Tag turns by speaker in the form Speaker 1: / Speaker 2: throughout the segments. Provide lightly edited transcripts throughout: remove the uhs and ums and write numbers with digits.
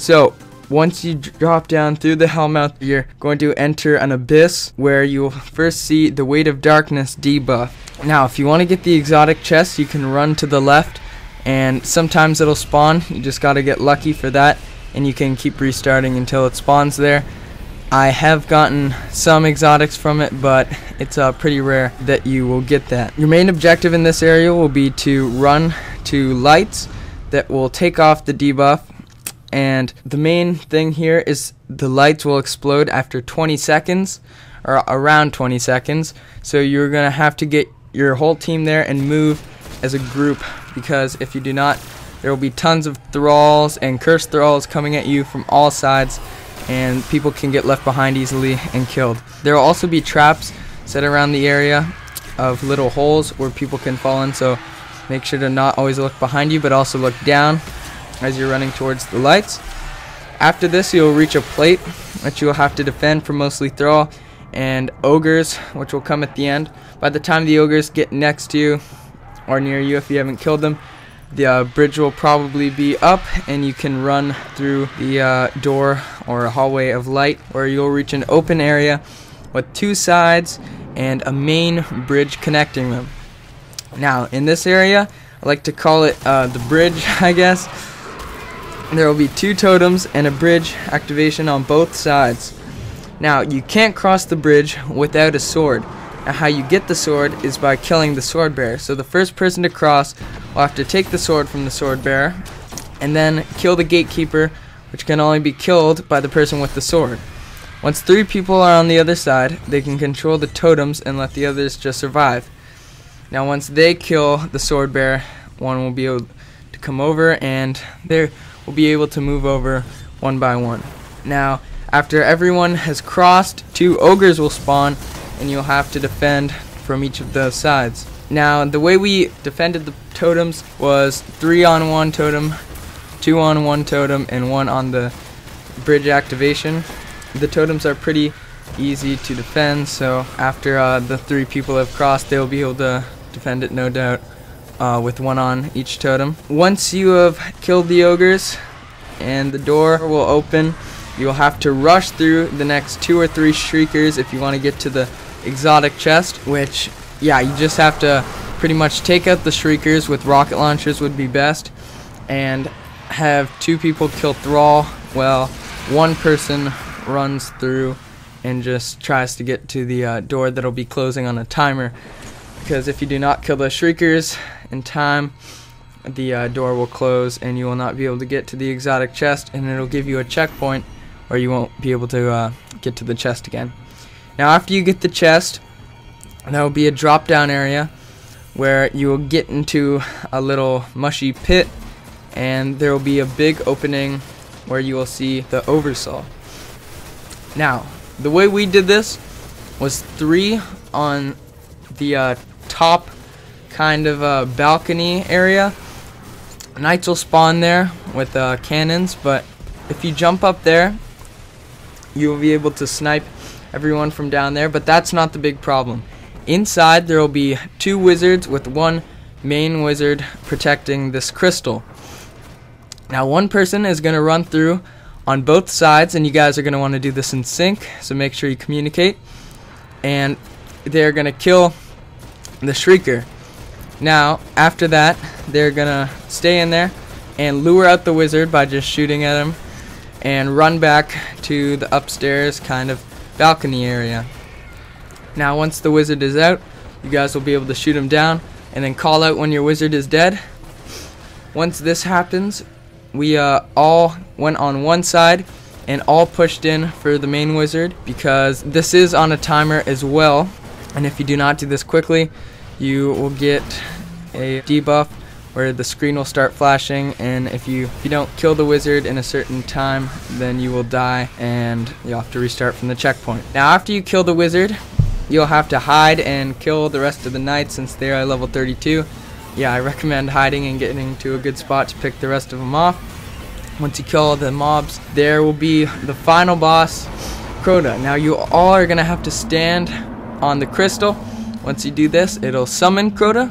Speaker 1: So once you drop down through the hellmouth, you're going to enter an abyss where you'll first see the Weight of Darkness debuff. Now if you want to get the exotic chest, you can run to the left, and sometimes it'll spawn. You just got to get lucky for that, and you can keep restarting until it spawns there. I have gotten some exotics from it, but it's pretty rare that you will get that. Your main objective in this area will be to run to lights that will take off the debuff, and the main thing here is the lights will explode after 20 seconds, or around 20 seconds, so you're going to have to get your whole team there and move as a group, because if you do not, there will be tons of thralls and cursed thralls coming at you from all sides, and people can get left behind easily and killed. There will also be traps set around the area of little holes where people can fall in, so make sure to not always look behind you, but also look down as you're running towards the lights. After this, you'll reach a plate that you'll have to defend from mostly thrall and ogres, which will come at the end. By the time the ogres get next to you or near you, if you haven't killed them, the bridge will probably be up, and you can run through the door or a hallway of light where you'll reach an open area with 2 sides and a main bridge connecting them. Now in this area, I like to call it the bridge, I guess. There will be 2 totems and a bridge activation on both sides. Now you can't cross the bridge without a sword. Now how you get the sword is by killing the sword bearer. So the first person to cross will have to take the sword from the sword bearer and then kill the gatekeeper, which can only be killed by the person with the sword. Once 3 people are on the other side, they can control the totems and let the others just survive. Now once they kill the sword bearer, one will be able to come over, and they will be able to move over one by one. Now after everyone has crossed, 2 ogres will spawn, and you'll have to defend from each of those sides. Now the way we defended the totems was 3-on-1 totem, 2-on-1 totem, and 1 on the bridge activation. The totems are pretty easy to defend, so after the 3 people have crossed, they'll be able to defend it, no doubt, with 1 on each totem. Once you have killed the ogres and the door will open, you'll have to rush through the next 2 or 3 shriekers if you want to get to the exotic chest, which, yeah, you just have to pretty much take out the shriekers with rocket launchers would be best, and have 2 people kill thrall while 1 person runs through and just tries to get to the door that'll be closing on a timer, because if you do not kill the shriekers in time, the door will close and you will not be able to get to the exotic chest, and it'll give you a checkpoint or you won't be able to get to the chest again. Now after you get the chest, there will be a drop down area where you will get into a little mushy pit, and there will be a big opening where you will see the oversaw. Now the way we did this was 3 on the top kind of balcony area. Knights will spawn there with cannons, but if you jump up there, you will be able to snipe everyone from down there, but that's not the big problem. Inside there will be 2 wizards with 1 main wizard protecting this crystal. Now 1 person is going to run through on both sides, and you guys are going to want to do this in sync, so make sure you communicate, and they're going to kill the shrieker. Now after that, they're going to stay in there and lure out the wizard by just shooting at him, and run back to the upstairs kind of balcony area. Now once the wizard is out, you guys will be able to shoot him down and then call out when your wizard is dead. Once this happens, we all went on one side and all pushed in for the main wizard, because this is on a timer as well, and if you do not do this quickly, you will get a debuff where the screen will start flashing, and if you don't kill the wizard in a certain time, then you will die and you'll have to restart from the checkpoint. Now after you kill the wizard, you'll have to hide and kill the rest of the knights since they are level 32. Yeah, I recommend hiding and getting to a good spot to pick the rest of them off. Once you kill all the mobs, there will be the final boss, Crota. Now you all are going to have to stand on the crystal. Once you do this, it'll summon Crota.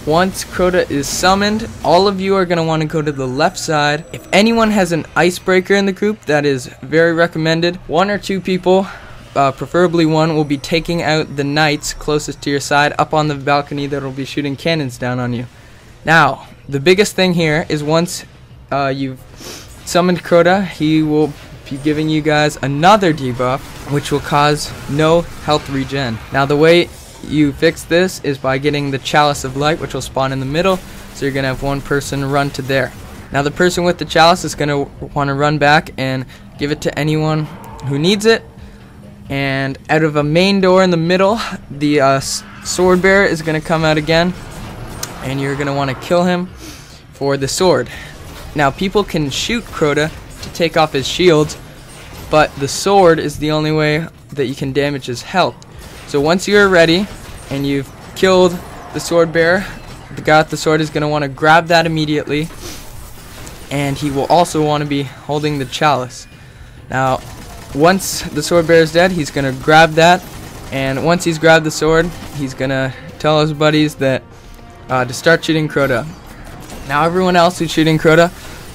Speaker 1: once Crota is summoned, all of you are going to want to go to the left side. If anyone has an icebreaker in the group, that is very recommended. 1 or 2 people, preferably 1, will be taking out the knights closest to your side up on the balcony that will be shooting cannons down on you. Now, the biggest thing here is once you've summoned Crota, he will be giving you guys another debuff, which will cause no health regen. Now, the way you fix this is by getting the Chalice of Light, which will spawn in the middle, so you're going to have one person run to there. Now, the person with the chalice is going to want to run back and give it to anyone who needs it. And out of a main door in the middle, the sword bearer is going to come out again, and you're going to want to kill him for the sword. Now, people can shoot Crota to take off his shields, but the sword is the only way that you can damage his health. So once you're ready and you've killed the sword bearer, the guy with the sword is going to want to grab that immediately, and he will also want to be holding the chalice. Now, once the sword bearer is dead, he's going to grab that, and once he's grabbed the sword, he's going to tell his buddies that to start shooting Crota. Now, everyone else who's shooting Crota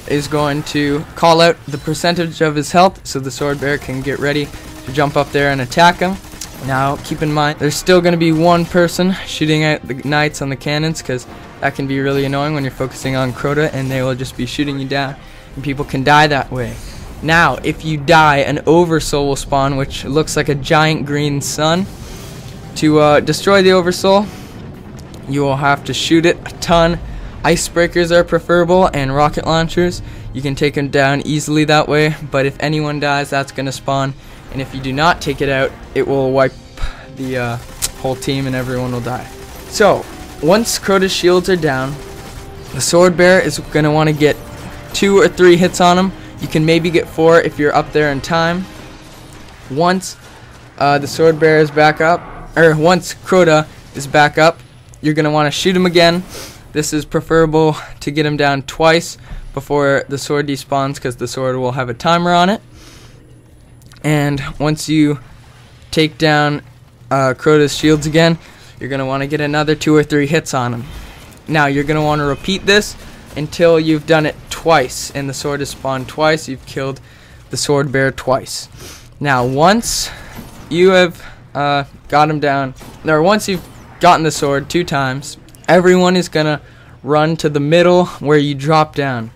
Speaker 1: is going to call out the percentage of his health so the sword bearer can get ready to jump up there and attack him. Now, keep in mind, there's still going to be one person shooting at the knights on the cannons, because that can be really annoying when you're focusing on Crota and they will just be shooting you down, and people can die that way. Now, if you die, an Oversoul will spawn, which looks like a giant green sun. To destroy the Oversoul, you will have to shoot it a ton. Icebreakers are preferable, and rocket launchers. You can take them down easily that way, but if anyone dies, that's going to spawn. And if you do not take it out, it will wipe the whole team and everyone will die. So, once Crota's shields are down, the sword bearer is going to want to get 2 or 3 hits on him. You can maybe get 4 if you're up there in time. Once the sword bearer is back up, or once Crota is back up, you're going to want to shoot him again. This is preferable to get him down twice before the sword despawns, because the sword will have a timer on it. And once you take down Crota's shields again, you're going to want to get another 2 or 3 hits on him. Now, you're going to want to repeat this until you've done it twice, and the sword is spawned twice. You've killed the sword bearer twice. Now, once you have got him down, or once you've gotten the sword 2 times, everyone is going to run to the middle where you drop down.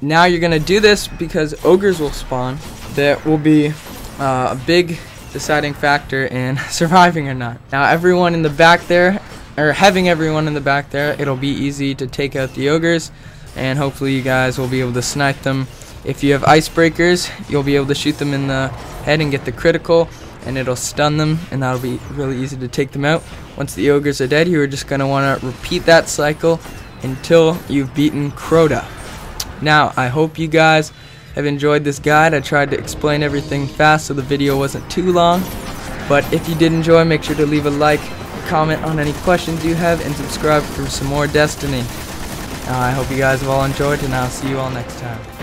Speaker 1: Now, you're going to do this because ogres will spawn. That will be a big deciding factor in surviving or not. Now, everyone in the back there, or having everyone in the back there, it'll be easy to take out the ogres, and hopefully you guys will be able to snipe them. If you have icebreakers, you'll be able to shoot them in the head and get the critical, and it'll stun them, and that'll be really easy to take them out. Once the ogres are dead, you're just going to want to repeat that cycle until you've beaten Crota. Now, I hope you guys have enjoyed this guide. I tried to explain everything fast so the video wasn't too long. But if you did enjoy, make sure to leave a like, comment on any questions you have, and subscribe for some more Destiny. I hope you guys have all enjoyed, and I'll see you all next time.